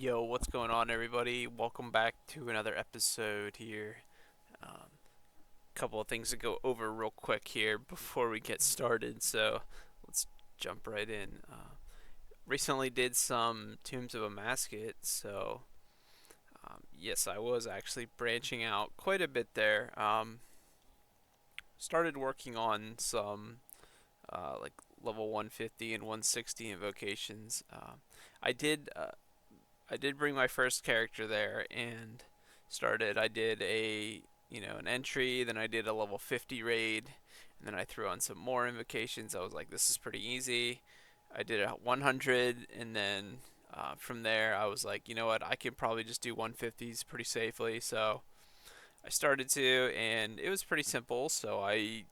Yo, what's going on, everybody? Welcome back to another episode here. Couple of things to go over real quick here before we get started, so let's jump right in. Recently did some Tombs of Amascut, so yes, I was actually branching out quite a bit there. Started working on some like level 150 and 160 invocations. I did I did bring my first character there and started. I did an entry, then I did a level 50 raid, and then I threw on some more invocations. I was like, this is pretty easy. I did a 100, and then from there I was like, you know what, I can probably just do 150s pretty safely. So I started to, and it was pretty simple. So I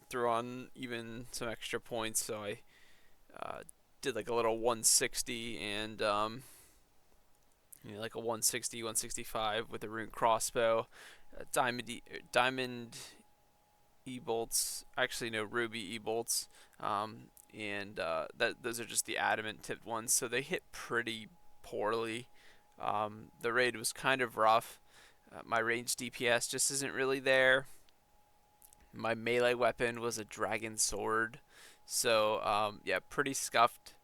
threw on even some extra points. So I uh, did like a little 160 and like a 160, 165 with a rune crossbow, diamond e bolts. Actually, no, ruby e bolts. And that those are just the adamant tipped ones, so they hit pretty poorly. The raid was kind of rough. My range DPS just isn't really there. My melee weapon was a dragon sword, so yeah, pretty scuffed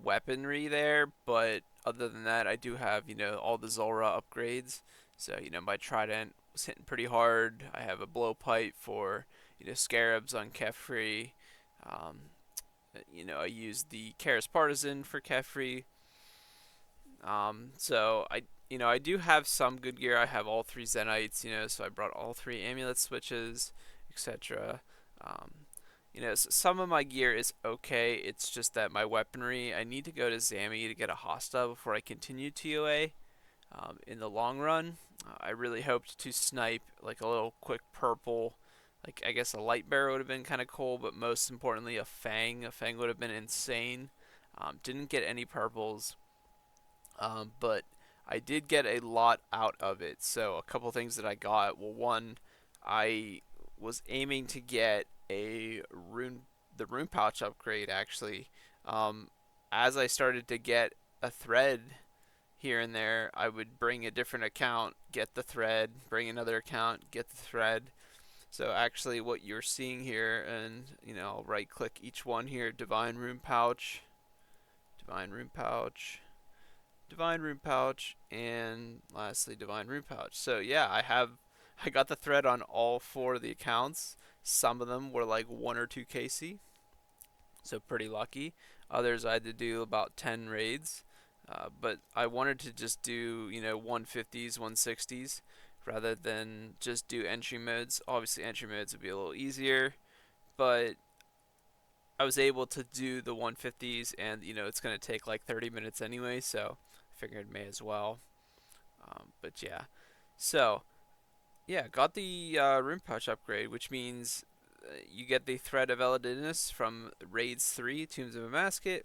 weaponry there, but other than that, I do have all the Zulrah upgrades. So my trident was hitting pretty hard. I have a blowpipe for scarabs on Kefri. Um, I use the Karis Partisan for Kefri. So I do have some good gear. I have all three Zenites. So I brought all three amulet switches, etc. Um, some of my gear is okay. It's just that my weaponry, I need to go to Zami to get a Hosta before I continue TOA. In the long run, I really hoped to snipe like a little quick purple. Like, I guess a light bearer would have been kind of cool, but most importantly, a Fang. A Fang would have been insane. Didn't get any purples, but I did get a lot out of it. So a couple things that I got. Well, one, I was aiming to get the rune pouch upgrade actually. Um, as I started to get a thread here and there, I would bring a different account, get the thread, bring another account, get the thread. So actually, what you're seeing here, and I'll right click each one here: divine rune pouch, divine rune pouch, divine rune pouch, and lastly divine rune pouch. So yeah, I got the thread on all four of the accounts. Some of them were like 1 or 2 KC, so pretty lucky. Others I had to do about 10 raids. But I wanted to just do 150s, 160s rather than just do entry modes. Obviously entry modes would be a little easier, but I was able to do the 150s, and it's going to take like 30 minutes anyway, so I figured may as well. But yeah, so yeah, got the rune pouch upgrade, which means you get the thread of Eladinus from raids 3 Tombs of Amascut,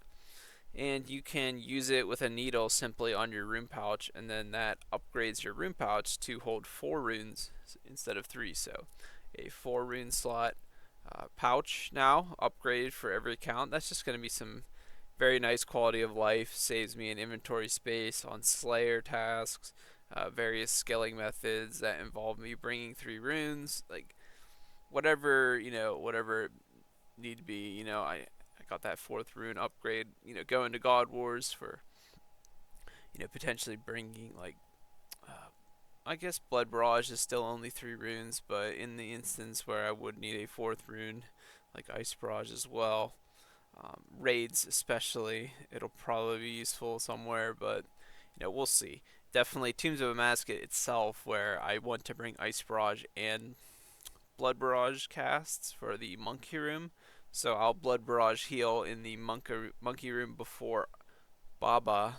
and you can use it with a needle simply on your rune pouch, and then that upgrades your rune pouch to hold 4 runes instead of 3. So a 4 rune slot pouch now upgraded for every account. That's just going to be some very nice quality of life. Saves me in inventory space on Slayer tasks, various skilling methods that involve me bringing 3 runes, like whatever need to be. I got that 4th rune upgrade. Going to Godwars for potentially bringing like I guess Blood Barrage is still only 3 runes, but in the instance where I would need a 4th rune, like Ice Barrage as well, raids especially, it'll probably be useful somewhere, but we'll see. Definitely Tombs of Amascut itself, where I want to bring Ice Barrage and Blood Barrage casts for the Monkey Room. So I'll Blood Barrage heal in the Monkey Room before Baba,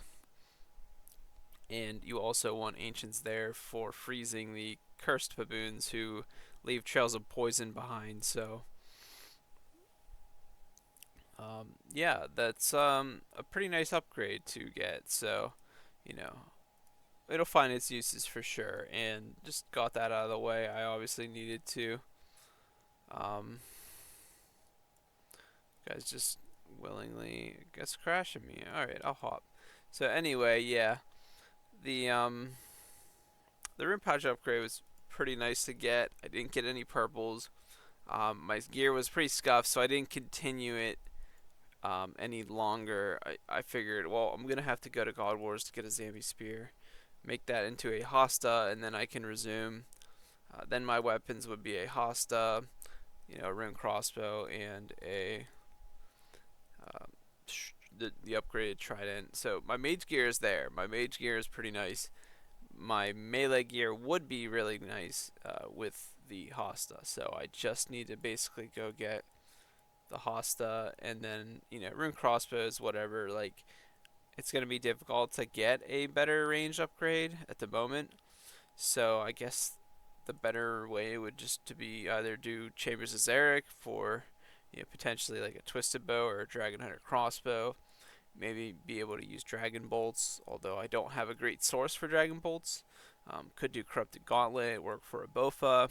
and you also want Ancients there for freezing the cursed baboons who leave trails of poison behind. So yeah, that's a pretty nice upgrade to get. So you know it'll find its uses for sure, and just got that out of the way. I obviously needed to. Um, guys just willingly, I guess, crashing me. All right, I'll hop. So anyway, yeah, the rune pouch upgrade was pretty nice to get. I didn't get any purples. My gear was pretty scuffed, so I didn't continue it any longer. I figured, well, I'm gonna have to go to Godwars to get a Zambi spear, make that into a hosta, and then I can resume. Then my weapons would be a hosta, a rune crossbow, and a uh, the upgraded trident. So my mage gear is there. My mage gear is pretty nice. My melee gear would be really nice with the hosta. So I just need to basically go get the hosta, and then rune crossbows, whatever. Like, it's gonna be difficult to get a better range upgrade at the moment. So I guess the better way would just to be either do Chambers of Zarek for potentially like a twisted bow or a dragon hunter crossbow. Maybe be able to use dragon bolts, although I don't have a great source for dragon bolts. Could do corrupted gauntlet, work for a bofa.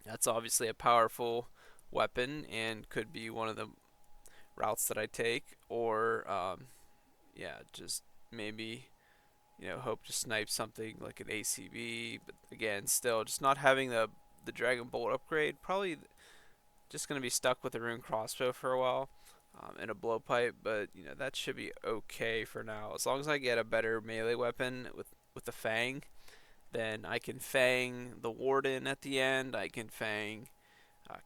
That's obviously a powerful weapon and could be one of the routes that I take, or yeah, just maybe hope to snipe something like an ACB. But again, still just not having the Dragon Bolt upgrade. Probably just gonna be stuck with a rune crossbow for a while, and a blowpipe. But that should be okay for now. As long as I get a better melee weapon with the Fang, then I can Fang the Warden at the end. I can Fang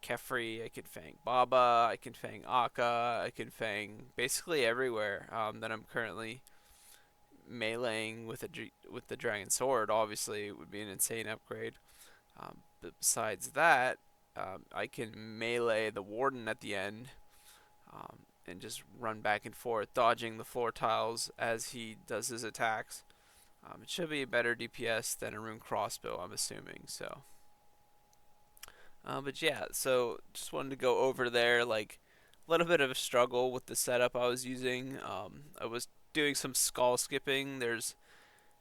Kefri, I can Fang Baba, I can Fang Akka, I can Fang basically everywhere that I'm currently meleeing with the Dragon Sword. Obviously, it would be an insane upgrade. But besides that, I can melee the Warden at the end, and just run back and forth, dodging the floor tiles as he does his attacks. It should be a better DPS than a rune crossbow, I'm assuming. So, but yeah, so just wanted to go over there, like a little bit of a struggle with the setup I was using. I was doing some skull skipping. There's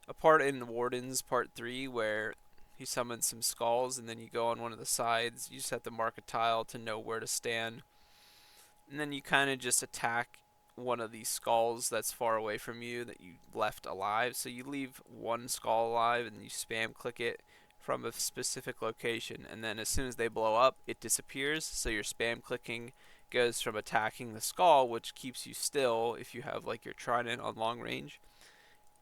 a part in Warden's Part 3 where he summons some skulls, and then you go on one of the sides. You just have to mark a tile to know where to stand. And then you kind of just attack one of these skulls that's far away from you that you left alive. So you leave one skull alive and you spam click it from a specific location, and then as soon as they blow up, it disappears. So your spam clicking goes from attacking the skull, which keeps you still if you have like your trident on long range,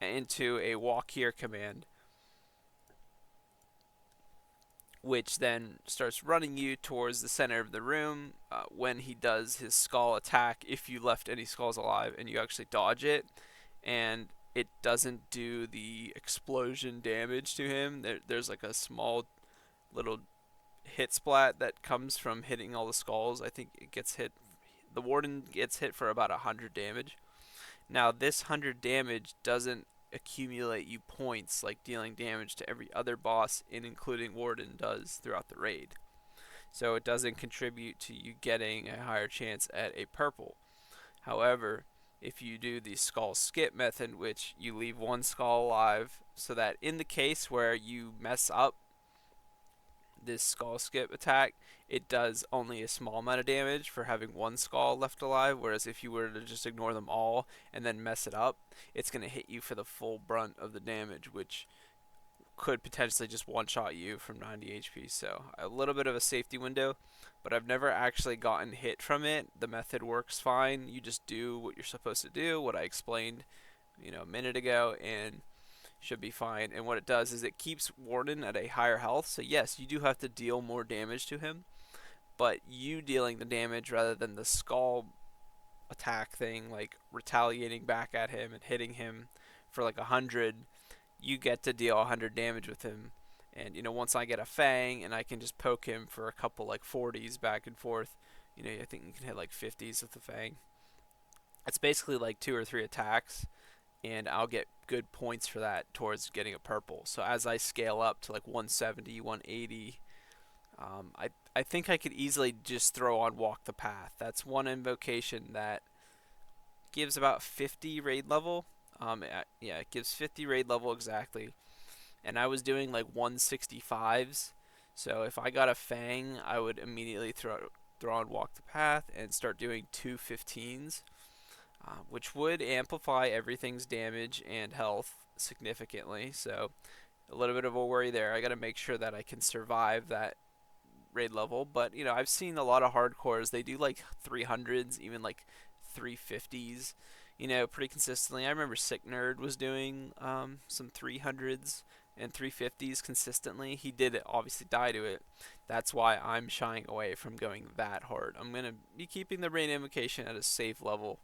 into a walk here command, which then starts running you towards the center of the room. When he does his skull attack, if you left any skulls alive and you actually dodge it, and it doesn't do the explosion damage to him, there's like a small little hit splat that comes from hitting all the skulls. I think it gets hit. The Warden gets hit for about 100 damage. Now, this 100 damage doesn't accumulate you points like dealing damage to every other boss, including Warden, does throughout the raid. So it doesn't contribute to you getting a higher chance at a purple. However, if you do the skull skip method, which you leave one skull alive, so that in the case where you mess up this skull skip attack, it does only a small amount of damage for having one skull left alive, whereas if you were to just ignore them all and then mess it up, it's going to hit you for the full brunt of the damage, which could potentially just one-shot you from 90 HP. So a little bit of a safety window, but I've never actually gotten hit from it. The method works fine. You just do what you're supposed to do, what I explained a minute ago, and should be fine. And what it does is it keeps Warden at a higher health. So yes, you do have to deal more damage to him, but you dealing the damage rather than the skull attack thing, like retaliating back at him and hitting him for like 100, you get to deal 100 damage with him. And once I get a Fang and I can just poke him for a couple like 40s back and forth, I think you can hit like 50s with the Fang. It's basically like 2 or 3 attacks, and I'll get good points for that towards getting a purple. So as I scale up to like 170, 180, I think I could easily just throw on Walk the Path. That's one invocation that gives about 50 raid level. Yeah, it gives 50 raid level exactly. And I was doing like 165s. So if I got a Fang, I would immediately throw on Walk the Path and start doing 215s. which would amplify everything's damage and health significantly. So a little bit of a worry there. I got to make sure that I can survive that raid level. But I've seen a lot of hardcores. They do like 300s, even like 350s. Pretty consistently. I remember Sick Nerd was doing some 300s and 350s consistently. He did it, obviously die to it. That's why I'm shying away from going that hard. I'm gonna be keeping the raid invocation at a safe level.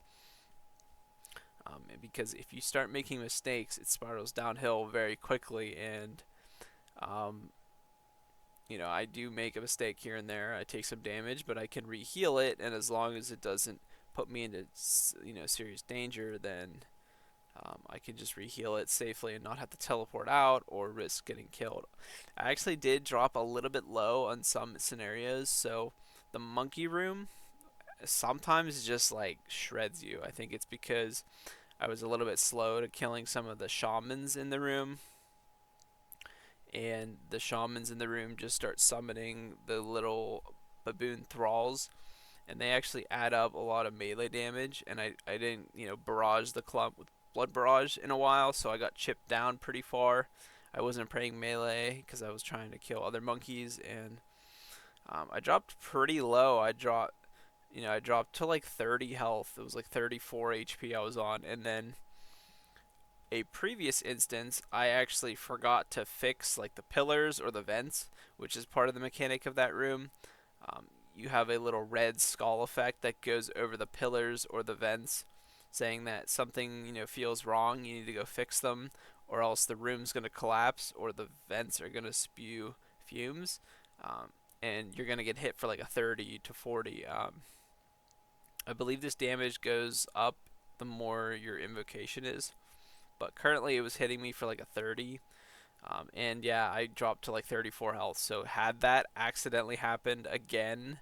Because if you start making mistakes, it spirals downhill very quickly, and um, I do make a mistake here and there. I take some damage, but I can reheal it, and as long as it doesn't put me into serious danger, then I can just reheal it safely and not have to teleport out or risk getting killed. I actually did drop a little bit low on some scenarios, so the monkey room sometimes just like shreds you. I think it's because I was a little bit slow to killing some of the shamans in the room, and the shamans in the room just start summoning the little baboon thralls, and they actually add up a lot of melee damage. And I didn't barrage the clump with blood barrage in a while, so I got chipped down pretty far. I wasn't praying melee because I was trying to kill other monkeys, and I dropped pretty low. I dropped to like 30 health. It was like 34 HP I was on, and then a previous instance, I actually forgot to fix like the pillars or the vents, which is part of the mechanic of that room. Um, you have a little red skull effect that goes over the pillars or the vents, saying that something feels wrong. You need to go fix them, or else the room's gonna collapse or the vents are gonna spew fumes, um, and you're gonna get hit for like a 30 to 40. I believe this damage goes up the more your invocation is, but currently it was hitting me for like a 30. And yeah, I dropped to like 34 health. So had that accidentally happened again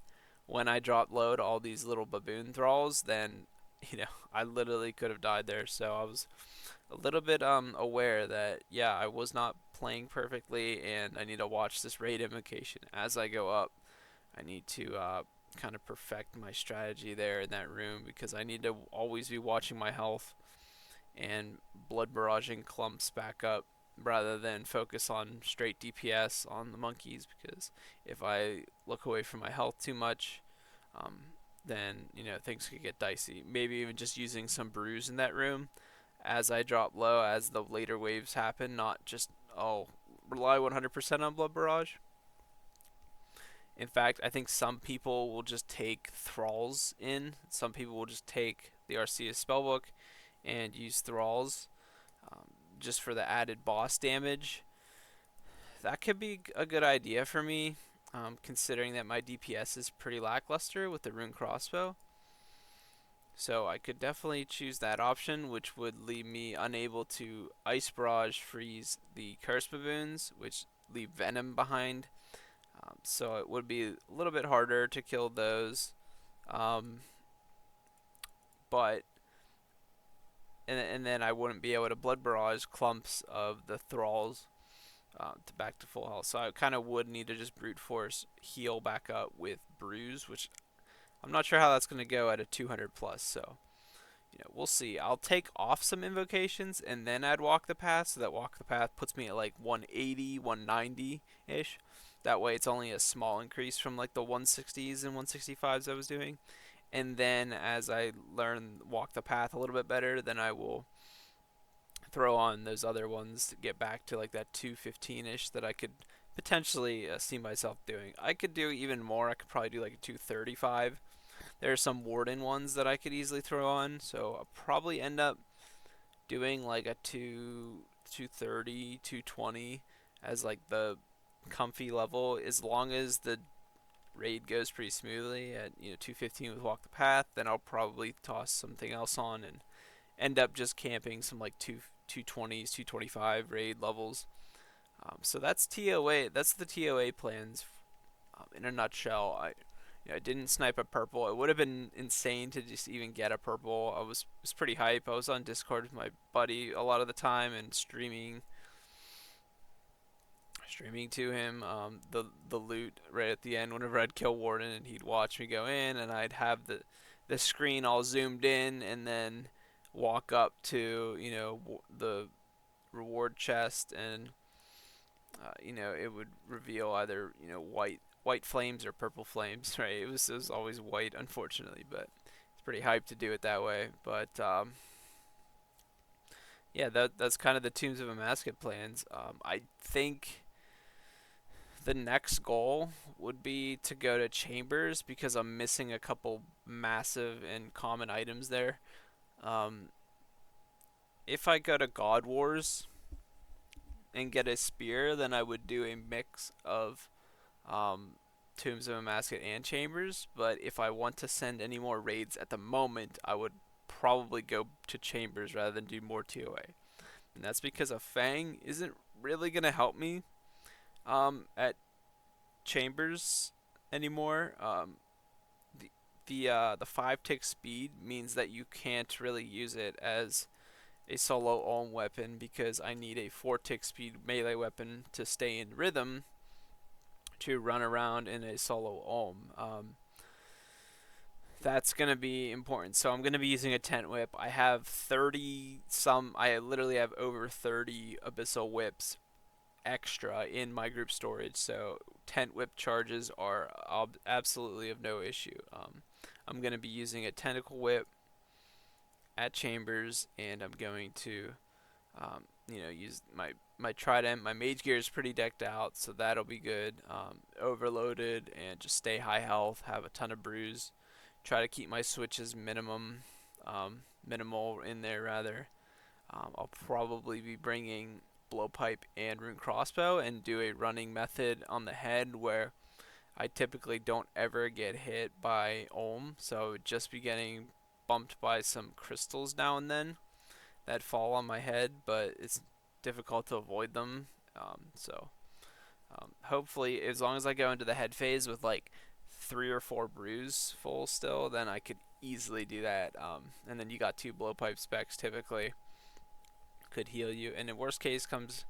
when I dropped low to all these little baboon thralls, then I literally could have died there. So I was a little bit aware that yeah, I was not playing perfectly, and I need to watch this raid invocation as I go up. I need to kind of perfect my strategy there in that room, because I need to always be watching my health and blood barraging clumps back up rather than focus on straight DPS on the monkeys, because if I look away from my health too much, um, then things could get dicey. Maybe even just using some brews in that room as I drop low, as the later waves happen, not just rely 100% on blood barrage. In fact, I think some people will just take thralls in. Some people will just take the Arceus spellbook and use thralls, um, just for the added boss damage. That could be a good idea for me, considering that my DPS is pretty lackluster with the rune crossbow. So I could definitely choose that option, which would leave me unable to ice barrage freeze the curse baboons, which leave venom behind. So it would be a little bit harder to kill those. Um, but and then I wouldn't be able to blood barrage clumps of the thralls to back to full health. So I kind of would need to just brute force heal back up with brews, which I'm not sure how that's going to go at a 200 plus. So we'll see. I'll take off some invocations and then add walk the path, so that walk the path puts me at like 180, 190 ish. That way it's only a small increase from like the 160s and 165s I was doing. And then as I learn walk the path a little bit better, then I will throw on those other ones to get back to like that 215-ish that I could potentially see myself doing. I could do even more. I could probably do like a 235. There are some warden ones that I could easily throw on, so I'll probably end up doing like a 230, 220 as like the comfy level, as long as the raid goes pretty smoothly at 215 with walk the path. Then I'll probably toss something else on and end up just camping some like 220s, 225 raid levels. So that's TOA. That's the TOA plans in a nutshell. I didn't snipe a purple. It would have been insane to just even get a purple. I was pretty hype. I was on Discord with my buddy a lot of the time and streaming to him the loot right at the end whenever I'd kill Warden, and he'd watch me go in, and I'd have the screen all zoomed in and then walk up to the reward chest, and it would reveal either white flames or purple flames, right? It was always white, unfortunately, but it's pretty hyped to do it that way. But yeah, that's kind of the Tombs of Amascut plans. I think the next goal would be to go to Chambers because I'm missing a couple massive and common items there. Um, if I go to Godwars and get a spear, then I would do a mix of um, Tombs of Amascut and Chambers. But if I want to send any more raids at the moment, I would probably go to Chambers rather than do more TOA. And that's because a Fang isn't really going to help me at Chambers anymore. The the 5 tick speed means that you can't really use it as a solo ohm weapon because I need a 4 tick speed melee weapon to stay in rhythm to run around in a solo ohm. That's going to be important. So I'm going to be using a tent whip. I have 30 some, I literally have over 30 abyssal whips extra in my group storage. So tent whip charges are absolutely of no issue. I'm going to be using a tentacle whip at Chambers, and I'm going to use my trident. My mage gear is pretty decked out, so that'll be good. Overloaded and just stay high health, have a ton of brews. Try to keep my switches minimal in there rather. I'll probably be bringing blowpipe and rune crossbow and do a running method on the head where I typically don't ever get hit by ohm, so I would just be getting bumped by some crystals now and then that fall on my head, but it's difficult to avoid them. Hopefully, as long as I go into the head phase with like 3 or 4 brews full still, then I could easily do that. And then you got 2 blowpipe specs typically could heal you. And in worst case comes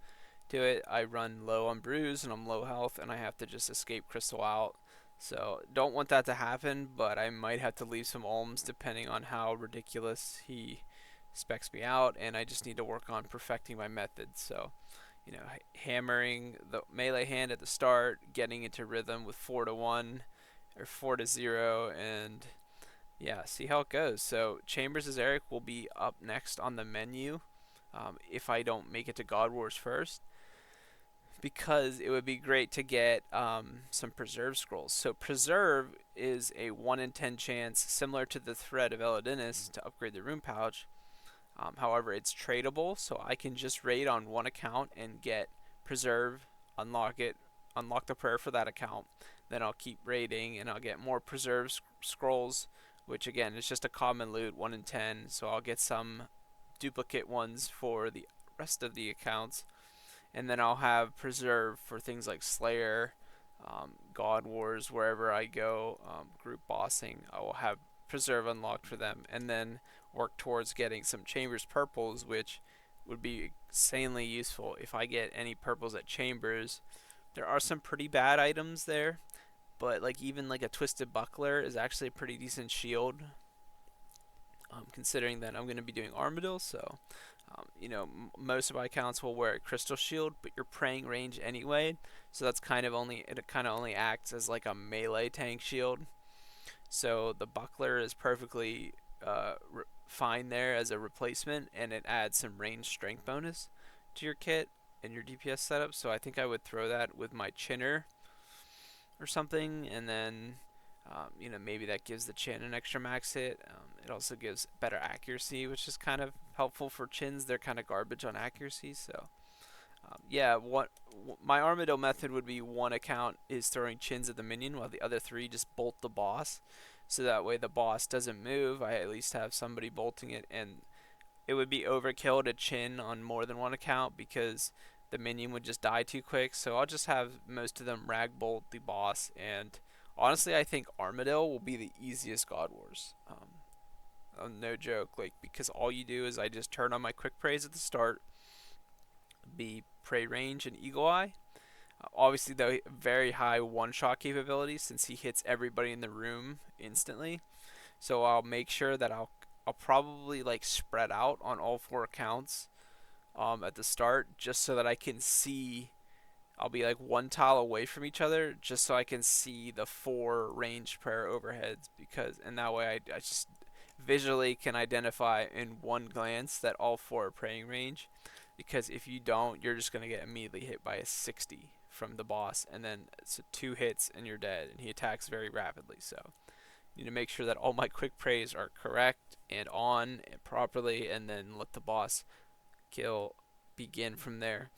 to it, I run low on brews and I'm low health and I have to just escape crystal out. So don't want that to happen, but I might have to leave some ohms depending on how ridiculous he specs me out, and I just need to work on perfecting my methods. So, hammering the melee hand at the start, getting into rhythm with 4 to 1 or 4 to 0, and yeah, see how it goes. So Chambers' Eric will be up next on the menu if I don't make it to God Wars first, because it would be great to get some preserve scrolls. So preserve is a 1 in 10 chance, similar to the thread of Elodinus, to upgrade the rune pouch. However, it's tradable, so I can just raid on one account and get preserve, unlock it, unlock the prayer for that account. Then I'll keep raiding and I'll get more preserve scrolls, which again is just a common loot, 1 in 10. So I'll get some duplicate ones for the rest of the accounts, and then I'll have preserve for things like Slayer, God Wars, wherever I go, group bossing. I will have preserve unlocked for them, and then work towards getting some Chambers purples, which would be insanely useful if I get any purples at Chambers. There are some pretty bad items there, but like even like a twisted buckler is actually a pretty decent shield, considering that I'm going to be doing Armadillo. So most of my accounts will wear a crystal shield, but you're praying range anyway, so that's kind of only acts as like a melee tank shield. So the buckler is perfectly fine there as a replacement, and it adds some range strength bonus to your kit and your DPS setup. So I think I would throw that with my chinner or something, and then maybe that gives the chin an extra max hit. It also gives better accuracy, which is kind of helpful for chins. They're kind of garbage on accuracy. So yeah, what my Armadillo method would be: one account is throwing chins at the minion, while the other 3 just bolt the boss. So that way the boss doesn't move. I at least have somebody bolting it, and it would be overkill to chin on more than one account because the minion would just die too quick. So I'll just have most of them rag bolt the boss, and honestly, I think Armadillo will be the easiest God Wars. No joke, like because all you do is I just turn on my quick praise at the start, be prey range and eagle eye. Obviously, the very high one-shot capability since he hits everybody in the room instantly. So I'll make sure that I'll probably like spread out on all 4 accounts at the start, just so that I can see. I'll be like one tile away from each other, just so I can see the 4 ranged prayer overheads, because and that way I just visually can identify in one glance that all 4 are praying range. Because if you don't, you're just gonna get immediately hit by a 60 from the boss, and then it's 2 hits and you're dead. And he attacks very rapidly, so need to make sure that all my quick prays are correct and on and properly, and then let the boss kill begin from there.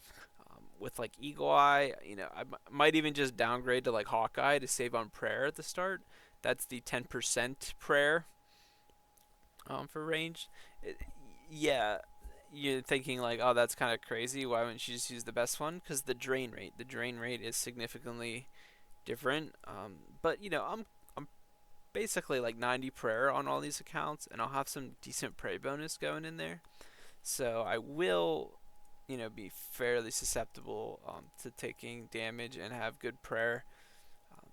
With like Eagle Eye, might even just downgrade to like Hawkeye to save on prayer at the start. That's the 10% prayer for range. It, yeah, you're thinking like, oh, that's kind of crazy. Why wouldn't you just use the best one? Because the drain rate is significantly different. But I'm basically like 90 prayer on all these accounts, and I'll have some decent prey bonus going in there. So I will, be fairly susceptible to taking damage and have good prayer.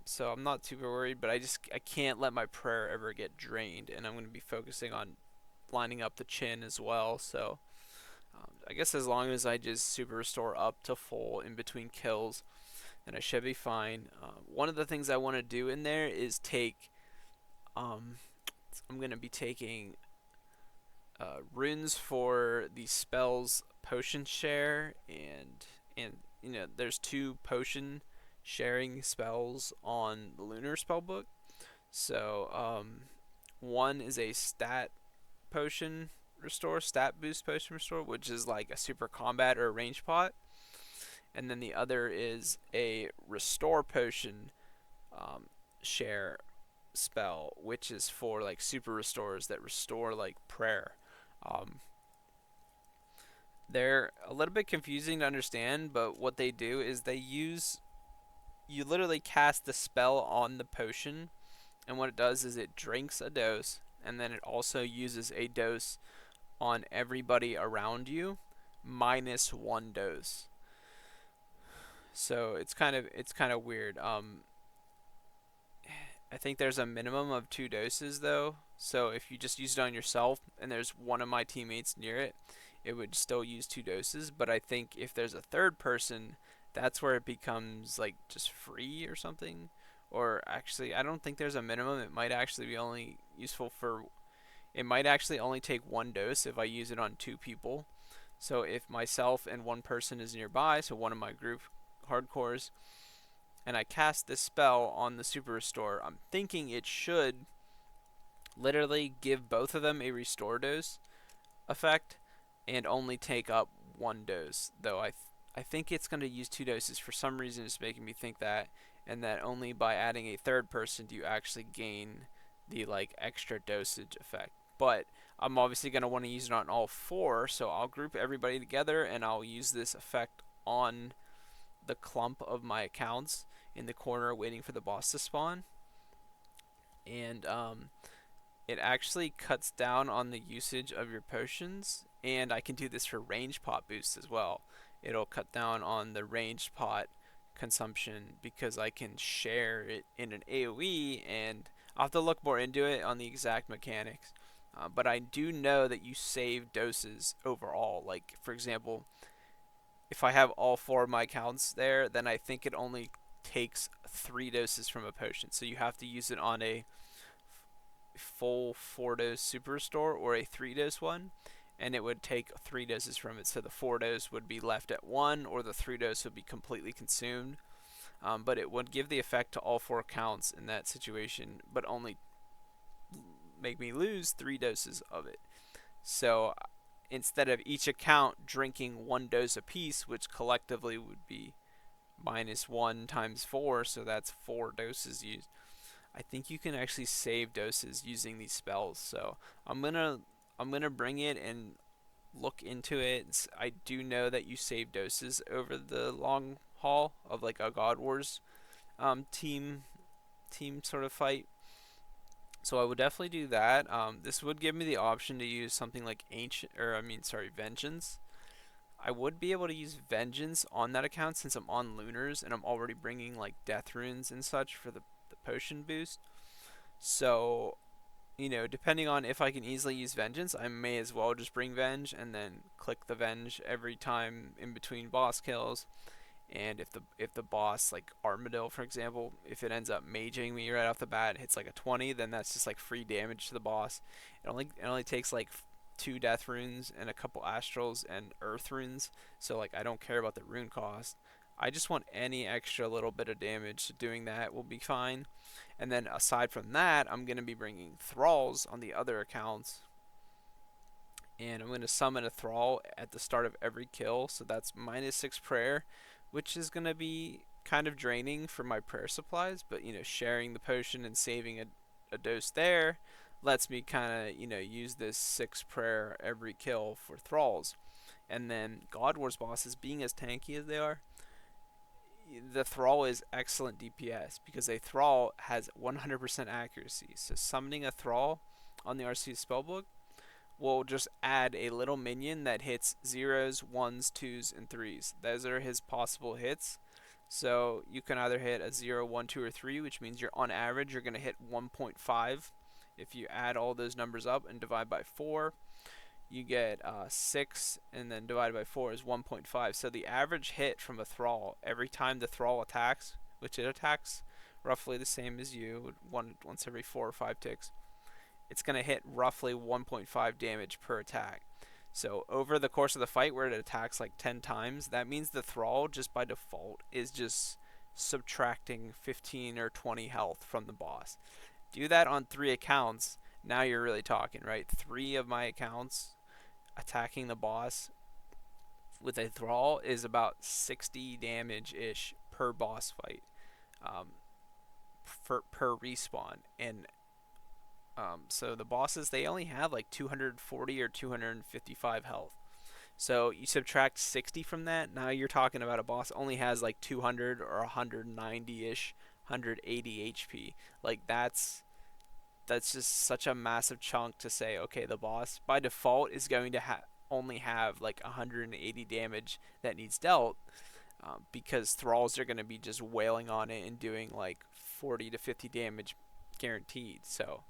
So I'm not too worried, but I can't let my prayer ever get drained, and I'm going to be focusing on lining up the chin as well. So I guess as long as I just super restore up to full in between kills, then I should be fine. One of the things I want to do in there is take. I'm going to be taking runes for the spells potion share, and there's 2 potion sharing spells on the lunar spell book. So one is a stat boost potion restore, which is like a super combat or a range pot, and then the other is a restore potion share spell, which is for like super restores that restore like prayer. um, they're a little bit confusing to understand, but what they do is you literally cast the spell on the potion, and what it does is it drinks a dose, and then it also uses a dose on everybody around you minus 1 dose. So it's kind of weird. I think there's a minimum of 2 doses though. So if you just use it on yourself and there's one of my teammates near it, it would still use 2 doses. But I think if there's a third person, that's where it becomes like just free or something. Or actually, I don't think there's a minimum. It might actually be only useful for. It might actually only take 1 dose if I use it on 2 people. So if myself and one person is nearby, so one of my group hardcores, and I cast this spell on the super restore, I'm thinking it should literally give both of them a restore dose effect and only take up 1 dose. Though I think it's going to use 2 doses. For some reason, it's making me think that, and that only by adding a third person do you actually gain the like extra dosage effect. But I'm obviously going to want to use it on all 4, so I'll group everybody together and I'll use this effect on the clump of my accounts in the corner waiting for the boss to spawn. And it actually cuts down on the usage of your potions, and I can do this for range pot boosts as well. It'll cut down on the range pot consumption because I can share it in an AoE, and I'll have to look more into it on the exact mechanics. But I do know that you save doses overall. Like, for example, if I have all 4 of my accounts there, then I think it only takes 3 doses from a potion. So you have to use it on a full 4 dose super restore or a 3 dose one, and it would take 3 doses from it. So the 4 dose would be left at 1, or the 3 dose would be completely consumed. But it would give the effect to all 4 accounts in that situation, but only make me lose 3 doses of it. So instead of each account drinking 1 dose apiece, which collectively would be minus 1 times 4, so that's 4 doses used. I think you can actually save doses using these spells. So I'm gonna bring it and look into it. I do know that you save doses over the long haul of like a Godwars team sort of fight. So I would definitely do that. This would give me the option to use something like Vengeance. I would be able to use Vengeance on that account since I'm on Lunars and I'm already bringing like Death Runes and such for the potion boost. So depending on if I can easily use Vengeance, I may as well just bring Venge and then click the Venge every time in between boss kills. And if the boss, like Armadillo for example, if it ends up maging me right off the bat, hits like a 20, then that's just like free damage to the boss. It only takes like two death runes and a couple astrals and earth runes, so like I don't care about the rune cost. I just want any extra little bit of damage, so doing that will be fine. And then aside from that, I'm going to be bringing thralls on the other accounts, and I'm going to summon a thrall at the start of every kill, so that's -6 prayer, which is going to be kind of draining for my prayer supplies, but sharing the potion and saving a dose there lets me kind of use this 6 prayer every kill for thralls. And then Godwars bosses, being as tanky as they are, the thrall is excellent DPS because a thrall has 100% accuracy. So summoning a thrall on the RC spellbook will just add a little minion that hits zeros, ones, twos, and threes. Those are his possible hits. So you can either hit a 0, 1, 2, or 3, which means you're on average you're going to hit 1.5. If you add all those numbers up and divide by 4, you get 6, and then divided by 4 is 1.5. So the average hit from a thrall every time the thrall attacks, which it attacks roughly the same as you, once every 4 or 5 ticks, it's going to hit roughly 1.5 damage per attack. So over the course of the fight where it attacks like 10 times, that means the thrall just by default is just subtracting 15 or 20 health from the boss. Do that on 3 accounts, now you're really talking, right? 3 of my accounts attacking the boss with a thrall is about 60 damage ish per boss fight, um, per respawn. And so the bosses, they only have like 240 or 255 health. So you subtract 60 from that, now you're talking about a boss only has like 200 or 190 ish, 180 HP. Like that's just such a massive chunk to say, okay, the boss by default is going to only have like 180 damage that needs dealt, because thralls are going to be just wailing on it and doing like 40 to 50 damage guaranteed. So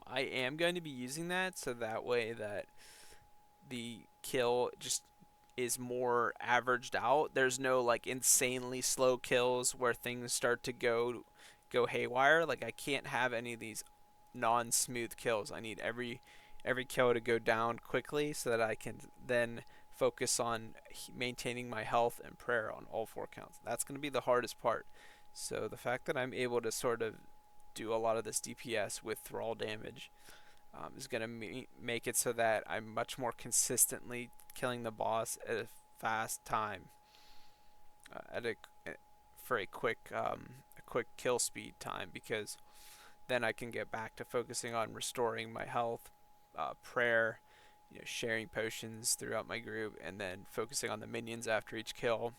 I am going to be using that so that way that the kill just is more averaged out. There's no like insanely slow kills where things start to go haywire. Like I can't have any of these non-smooth kills. I need every kill to go down quickly so that I can then focus on maintaining my health and prayer on all 4 counts. That's going to be the hardest part. So the fact that I'm able to sort of do a lot of this DPS with thrall damage is going to make it so that I'm much more consistently killing the boss at a fast time, at a for a quick kill speed time, because then I can get back to focusing on restoring my health, prayer, sharing potions throughout my group, and then focusing on the minions after each kill,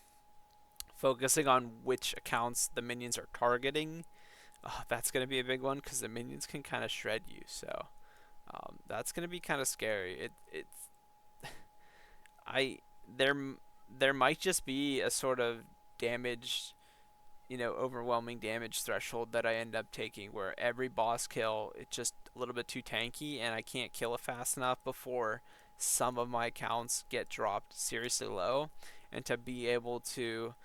focusing on which accounts the minions are targeting. That's going to be a big one because the minions can kind of shred you. So that's going to be kind of scary. It's I there there might just be a sort of damage, overwhelming damage threshold that I end up taking where every boss kill it's just a little bit too tanky and I can't kill it fast enough before some of my accounts get dropped seriously low, and to be able to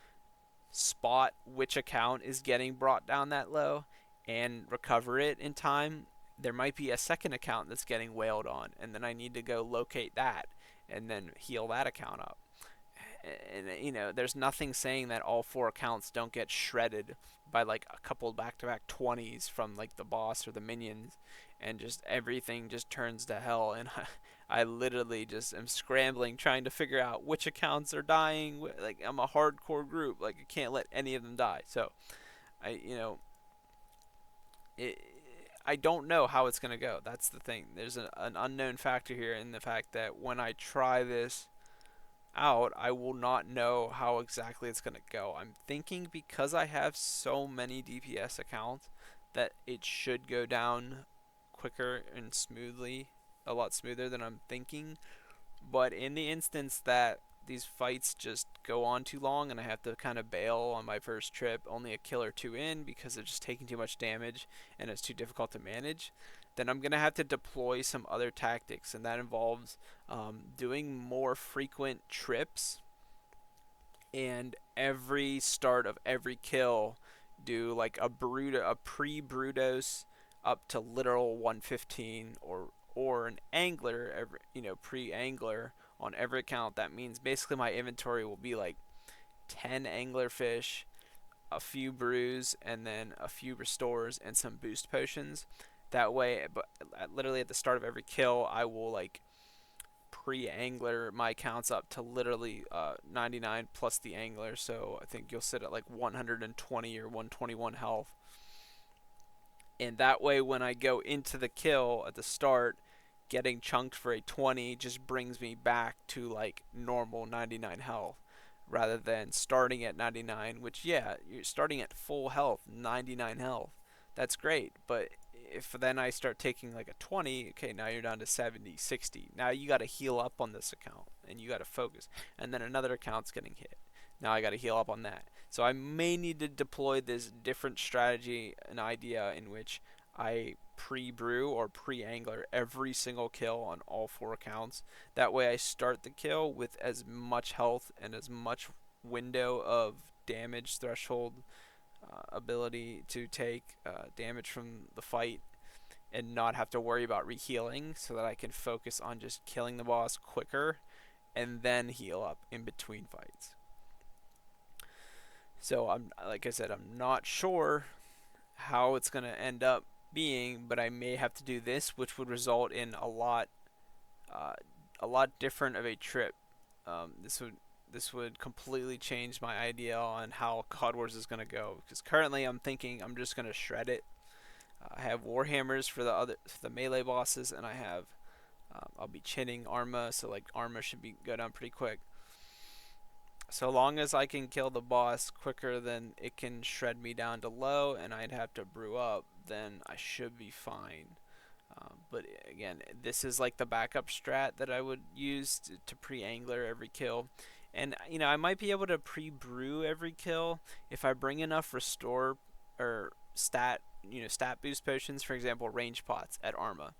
spot which account is getting brought down that low and recover it in time. There might be a second account that's getting wailed on, and then I need to go locate that and then heal that account up. And there's nothing saying that all 4 accounts don't get shredded by like a couple back-to-back 20s from like the boss or the minions, and just everything just turns to hell. And I literally just am scrambling trying to figure out which accounts are dying. Like I'm a hardcore group, like I can't let any of them die. So I you know it, I don't know how it's gonna go. That's the thing. There's an unknown factor here in the fact that when I try this out, I will not know how exactly it's going to go. I'm thinking because I have so many DPS accounts that it should go down quicker and smoothly, a lot smoother than I'm thinking. But in the instance that these fights just go on too long and I have to kind of bail on my first trip, only a kill or two in because they're just taking too much damage and it's too difficult to manage, then I'm gonna have to deploy some other tactics, and that involves doing more frequent trips, and every start of every kill do like a pre-Brutos up to literal 115, or an angler every, pre-angler on every account. That means basically my inventory will be like 10 angler fish, a few brews, and then a few restores and some boost potions. That way, but literally at the start of every kill, I will like pre-angler my accounts up to literally 99 plus the angler. So I think you'll sit at like 120 or 121 health. And that way, when I go into the kill at the start, getting chunked for a 20 just brings me back to like normal 99 health, rather than starting at 99, which, yeah, you're starting at full health, 99 health. That's great, but if then I start taking like a 20, okay, now you're down to 70, 60. Now you got to heal up on this account and you got to focus. And then another account's getting hit. Now I got to heal up on that. So I may need to deploy this different strategy, an idea in which I pre-brew or pre-angler every single kill on all 4 accounts. That way I start the kill with as much health and as much window of damage threshold, ability to take damage from the fight, and not have to worry about rehealing, so that I can focus on just killing the boss quicker and then heal up in between fights. So like I said, I'm not sure how it's going to end up being, but I may have to do this, which would result in uh, a lot different of a trip. This would completely change my idea on how Godwars is going to go, because currently I'm thinking I'm just going to shred it. I have warhammers for the melee bosses, and I'll be chinning Arma, so like Arma should go down pretty quick. So long as I can kill the boss quicker than it can shred me down to low, and I'd have to brew up, then I should be fine. But again, this is like the backup strat that I would use to pre-angler every kill. And I might be able to pre-brew every kill if I bring enough restore or stat boost potions, for example, range pots at Arma.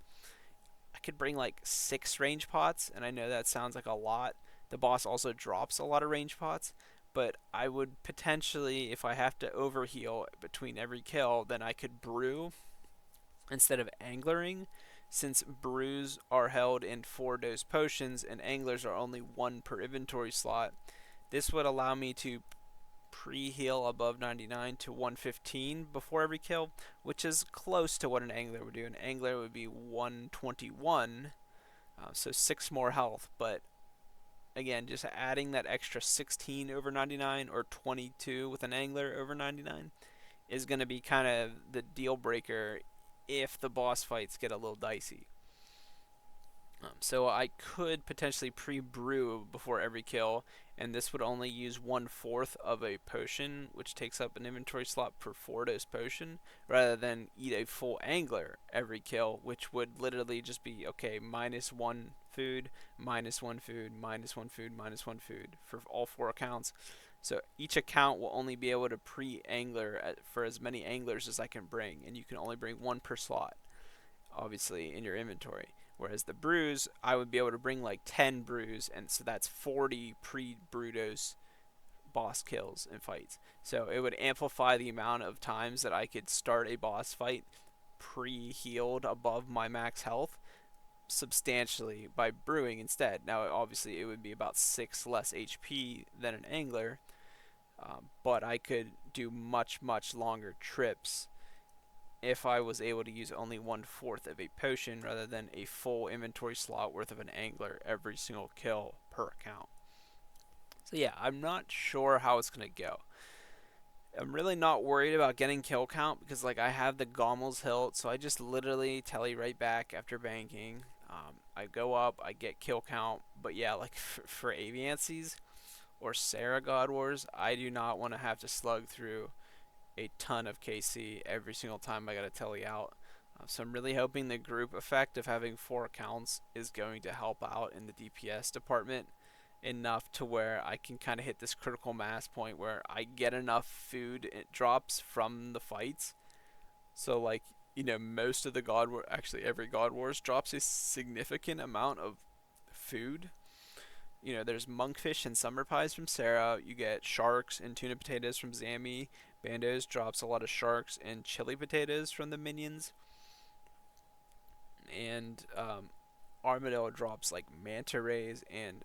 I could bring like 6 range pots, and I know that sounds like a lot. The boss also drops a lot of range pots, but I would potentially, if I have to overheal between every kill, then I could brew instead of anglering, since brews are held in 4 dose potions and anglers are only 1 per inventory slot. This would allow me to pre-heal above 99 to 115 before every kill, which is close to what an angler would do. An angler would be 121, so 6 more health, but again, just adding that extra 16 over 99 or 22 with an angler over 99 is going to be kind of the deal breaker if the boss fights get a little dicey. So I could potentially pre-brew before every kill, and this would only use 1/4 of a potion, which takes up an inventory slot per 4 dose potion, rather than eat a full angler every kill, which would literally just be, okay, -1 food, -1 food, -1 food, -1 food for all 4 accounts. So each account will only be able to pre-angler for as many anglers as I can bring, and you can only bring 1 per slot, obviously, in your inventory. Whereas the brews, I would be able to bring like 10 brews, and so that's 40 pre-Brutos boss kills and fights. So it would amplify the amount of times that I could start a boss fight pre-healed above my max health substantially by brewing instead. Now, obviously, it would be about 6 less HP than an angler, but I could do much, much longer trips if I was able to use only 1/4 of a potion rather than a full inventory slot worth of an angler every single kill per account. So yeah, I'm not sure how it's going to go. I'm really not worried about getting kill count because like I have the Gommel's hilt, so I just literally telly right back after banking. I go up, I get kill count, but yeah, like for Aviancies or Sarah Godwars, I do not want to have to slug through a ton of KC every single time I got to telly out. So I'm really hoping the group effect of having 4 accounts is going to help out in the DPS department, enough to where I can kind of hit this critical mass point where I get enough food drops from the fights. So like, most of the actually every God Wars drops a significant amount of food. There's monkfish and summer pies from Sarah. You get sharks and tuna potatoes from Zammy. Bandos drops a lot of sharks and chili potatoes from the minions. And Armadillo drops like manta rays and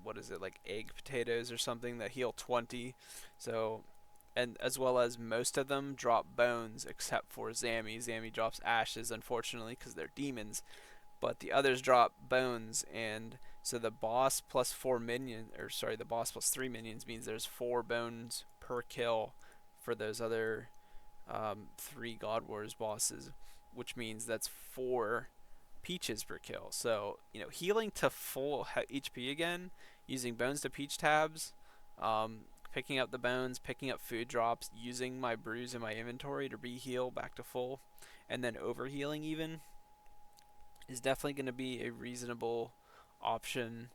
what is it, like egg potatoes or something that heal 20. So, and as well as most of them drop bones except for Zammy. Zammy drops ashes, unfortunately, because they're demons. But the others drop bones, and so the boss plus the boss plus 3 minions means there's 4 bones per kill for those other 3 God Wars bosses, which means that's 4 peaches per kill. So, healing to full HP again, using bones to peach tabs, um, picking up the bones, picking up food drops, using my brews in my inventory to re-heal back to full, and then overhealing even is definitely going to be a reasonable option.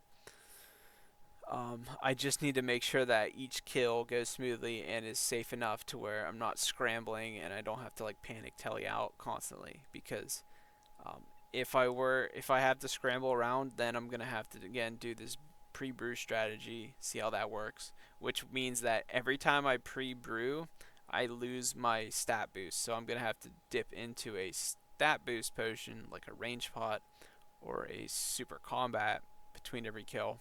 I just need to make sure that each kill goes smoothly and is safe enough to where I'm not scrambling and I don't have to like panic telly out constantly because um, if I have to scramble around, then I'm gonna have to again do this pre-brew strategy, see how that works. Which means that every time I pre-brew, I lose my stat boost. So I'm gonna have to dip into a stat boost potion, like a range pot or a super combat between every kill.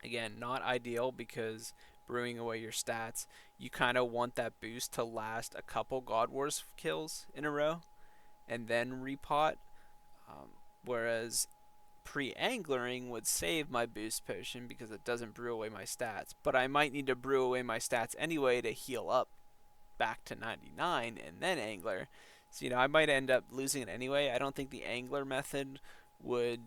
Again, not ideal because brewing away your stats, you kind of want that boost to last a couple God Wars kills in a row and then repot. Um, Whereas pre-anglering would save my boost potion because it doesn't brew away my stats. But I might need to brew away my stats anyway to heal up back to 99 and then angler. So, I might end up losing it anyway. I don't think the angler method would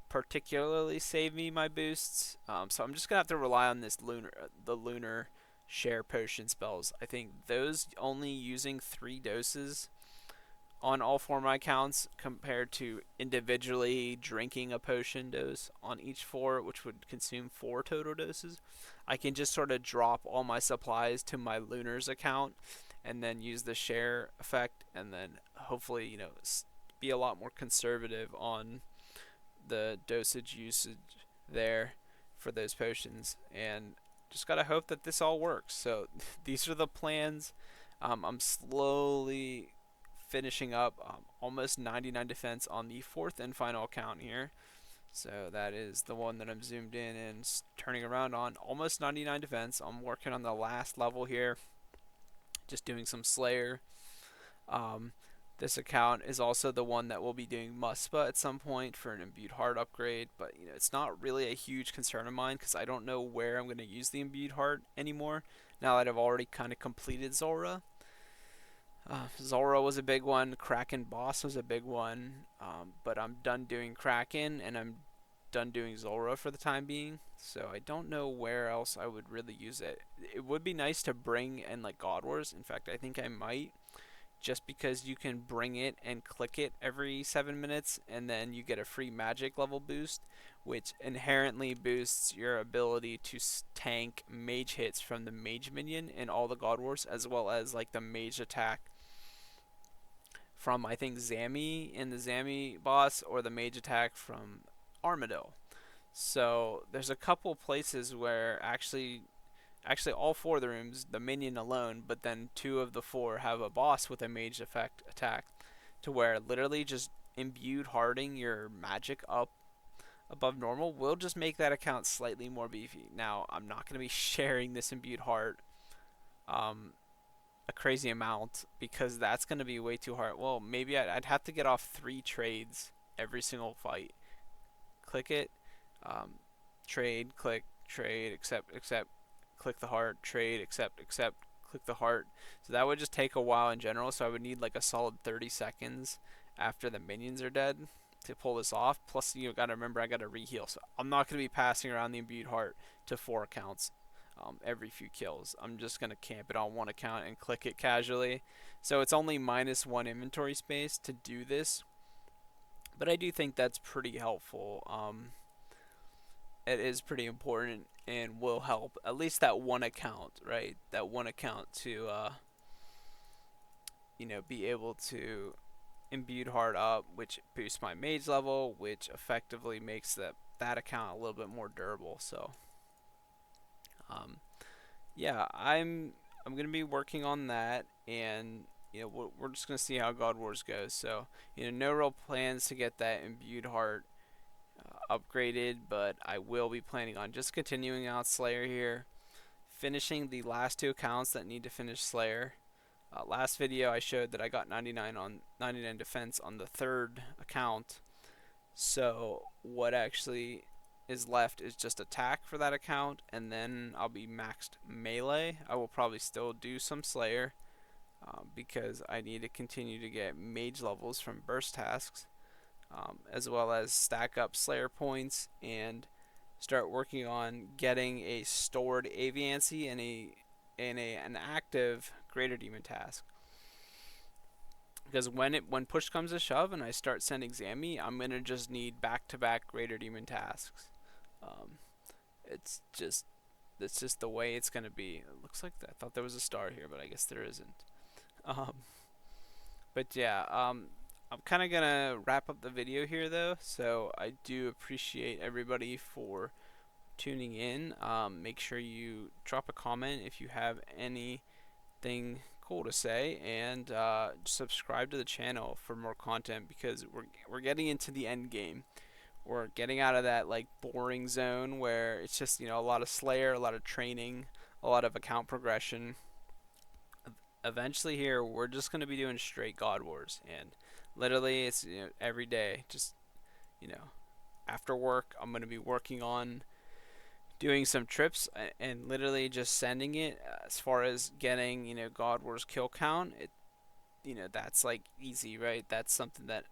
particularly save me my boosts. So I'm just gonna have to rely on the lunar share potion spells. I think those only using 3 doses on all 4 of my accounts compared to individually drinking a potion dose on each 4, which would consume 4 total doses. I can just sort of drop all my supplies to my Lunar's account and then use the share effect and then hopefully, be a lot more conservative on the dosage usage there for those potions and just gotta hope that this all works. So these are the plans. I'm slowly finishing up almost 99 defense on the 4th and final account here. So that is the one that I'm zoomed in and turning around on. Almost 99 defense. I'm working on the last level here. Just doing some Slayer. Um, this account is also the one that will be doing Muspa at some point for an Imbued Heart upgrade. But, it's not really a huge concern of mine because I don't know where I'm going to use the Imbued Heart anymore now that I've already kind of completed Zulrah. Zulrah was a big one. Kraken Boss was a big one. But I'm done doing Kraken and I'm done doing Zulrah for the time being. So I don't know where else I would really use it. It would be nice to bring in like God Wars. In fact, I think I might. Just because you can bring it and click it every 7 minutes and then you get a free magic level boost, which inherently boosts your ability to tank mage hits from the mage minion in all the God Wars, as well as like the mage attack from I think Zammy in the Zammy boss or the mage attack from Armadillo. So there's a couple places where actually all 4 of the rooms, the minion alone, but then 2 of the 4 have a boss with a mage effect attack to where literally just imbued harding your magic up above normal will just make that account slightly more beefy. Now, I'm not going to be sharing this imbued heart um, a crazy amount because that's going to be way too hard. Well, maybe I'd have to get off 3 trades every single fight. Click it, um, trade, click, trade, accept, click the heart, trade, accept, click the heart. So that would just take a while in general. So I would need like a solid 30 seconds after the minions are dead to pull this off. Plus, you gotta remember I gotta reheal. So I'm not gonna be passing around the imbued heart to 4 accounts every few kills. I'm just gonna camp it on 1 account and click it casually. So it's only -1 inventory space to do this. But I do think that's pretty helpful. it is pretty important and will help at least that one account, right? That one account to be able to imbued heart up, which boosts my mage level, which effectively makes that account a little bit more durable. So um, yeah, I'm gonna be working on that, and we're just gonna see how God Wars goes. So no real plans to get that imbued heart upgraded, but I will be planning on just continuing out Slayer here, finishing the last two accounts that need to finish Slayer. Last video I showed that I got 99 defense on the third account. So what actually is left is just attack for that account, and then I'll be maxed melee. I will probably still do some Slayer because I need to continue to get mage levels from burst tasks, as well as stack up Slayer points and start working on getting a stored Aviancy and an active Greater Demon task. Because when push comes to shove and I start sending Zammy, I'm gonna just need back-to-back Greater Demon tasks. Um, it's just the way it's gonna be. It looks like that. I thought there was a star here, but I guess there isn't. Um, but yeah, I'm kind of gonna wrap up the video here though. So I do appreciate everybody for tuning in. Make sure you drop a comment if you have anything cool to say, and subscribe to the channel for more content, because we're getting into the end game. We're getting out of that like boring zone where it's just a lot of Slayer, a lot of training, a lot of account progression. Eventually here we're just going to be doing straight God Wars, and literally it's every day, just you know after work I'm going to be working on doing some trips and literally just sending it. As far as getting God Wars kill count, that's like easy, right? That's something that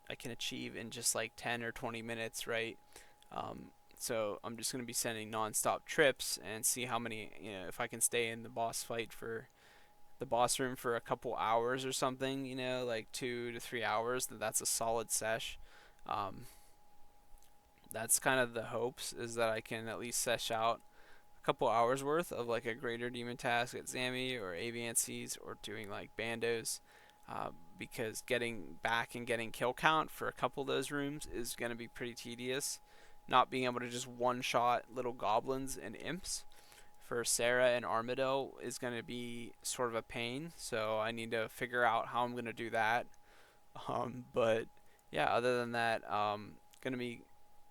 I can achieve in just like 10 or 20 minutes, right? So I'm just going to be sending non-stop trips and see how many, if I can stay in the boss fight for the boss room for a couple hours or something, like 2 to 3 hours, that's a solid sesh. Um, that's kind of the hopes, is that I can at least sesh out a couple hours worth of like a Greater Demon task at Zammy or Aviancies, or doing like Bandos, because getting back and getting kill count for a couple of those rooms is going to be pretty tedious. Not being able to just one-shot little goblins and imps for Sarah and Armadillo is going to be sort of a pain, so I need to figure out how I'm going to do that. But yeah, other than that, going to be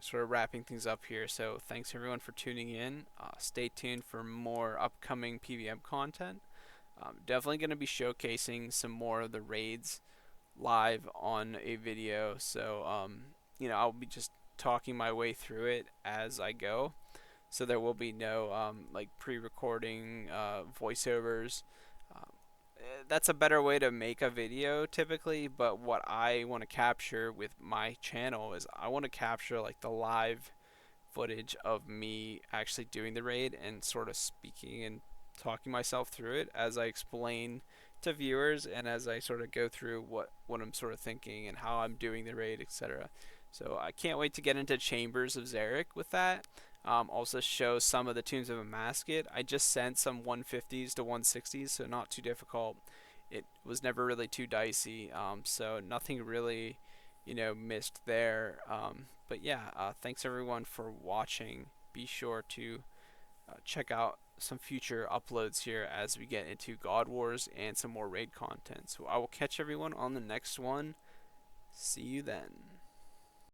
sort of wrapping things up here. So thanks everyone for tuning in. Stay tuned for more upcoming PVM content. Definitely going to be showcasing some more of the raids live on a video. So I'll be just talking my way through it as I go. So there will be no like pre-recording voiceovers. That's a better way to make a video typically, but what I want to capture with my channel is I want to capture like the live footage of me actually doing the raid and sort of speaking and talking myself through it as I explain to viewers, and as I sort of go through what I'm sort of thinking and how I'm doing the raid, etc. So I can't wait to get into Chambers of Zarek with that. Also show some of the Tombs of Amascut. I just sent some 150s to 160s, so not too difficult. It was never really too dicey, so nothing really, missed there. But yeah, thanks everyone for watching. Be sure to check out some future uploads here as we get into God Wars and some more raid content. So I will catch everyone on the next one. See you then.